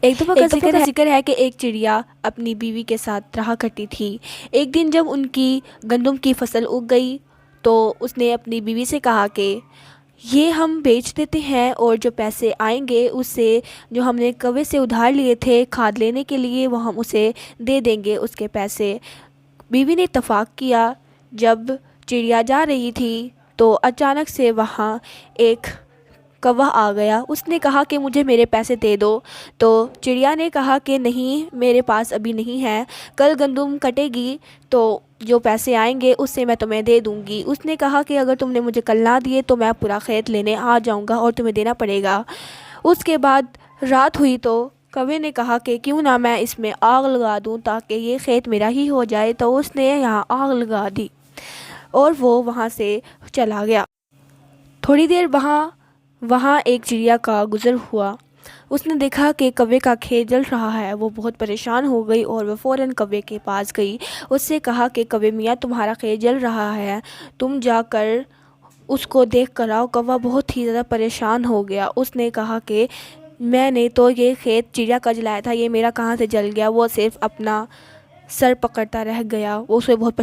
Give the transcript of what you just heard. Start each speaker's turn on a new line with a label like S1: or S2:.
S1: ایک دفعہ کا ذکر ہے کہ ایک چڑیا اپنی بیوی کے ساتھ رہا کرتی تھی۔ ایک دن جب ان کی گندم کی فصل اگ گئی تو اس نے اپنی بیوی سے کہا کہ یہ ہم بیچ دیتے ہیں اور جو پیسے آئیں گے اس سے جو ہم نے کوے سے ادھار لیے تھے کھاد لینے کے لیے وہ ہم اسے دے دیں گے اس کے پیسے۔ بیوی نے اتفاق کیا۔ جب چڑیا جا رہی تھی تو اچانک سے وہاں ایک کوہ آ گیا۔ اس نے کہا کہ مجھے میرے پیسے دے دو، تو چڑیا نے کہا کہ نہیں، میرے پاس ابھی نہیں ہے، کل گندم کٹے گی تو جو پیسے آئیں گے اس سے میں تمہیں دے دوں گی۔ اس نے کہا کہ اگر تم نے مجھے کل نہ دیے تو میں پورا کھیت لینے آ جاؤں گا اور تمہیں دینا پڑے گا۔ اس کے بعد رات ہوئی تو کوے نے کہا کہ کیوں نہ میں اس میں آگ لگا دوں تاکہ یہ کھیت میرا ہی ہو جائے، تو اس نے یہاں آگ لگا دی اور وہ وہاں سے چلا گیا۔ تھوڑی دیر وہاں ایک چڑیا کا گزر ہوا۔ اس نے دیکھا کہ کوے کا کھیت جل رہا ہے۔ وہ بہت پریشان ہو گئی اور وہ فوراً کوے کے پاس گئی۔ اس سے کہا کہ کوے میاں، تمہارا کھیت جل رہا ہے، تم جا کر اس کو دیکھ کر آؤ۔ کوہ بہت ہی زیادہ پریشان ہو گیا۔ اس نے کہا کہ میں نے تو یہ کھیت چڑیا کا جلایا تھا، یہ میرا کہاں سے جل گیا؟ وہ صرف اپنا سر پکڑتا رہ گیا۔ اسے بہت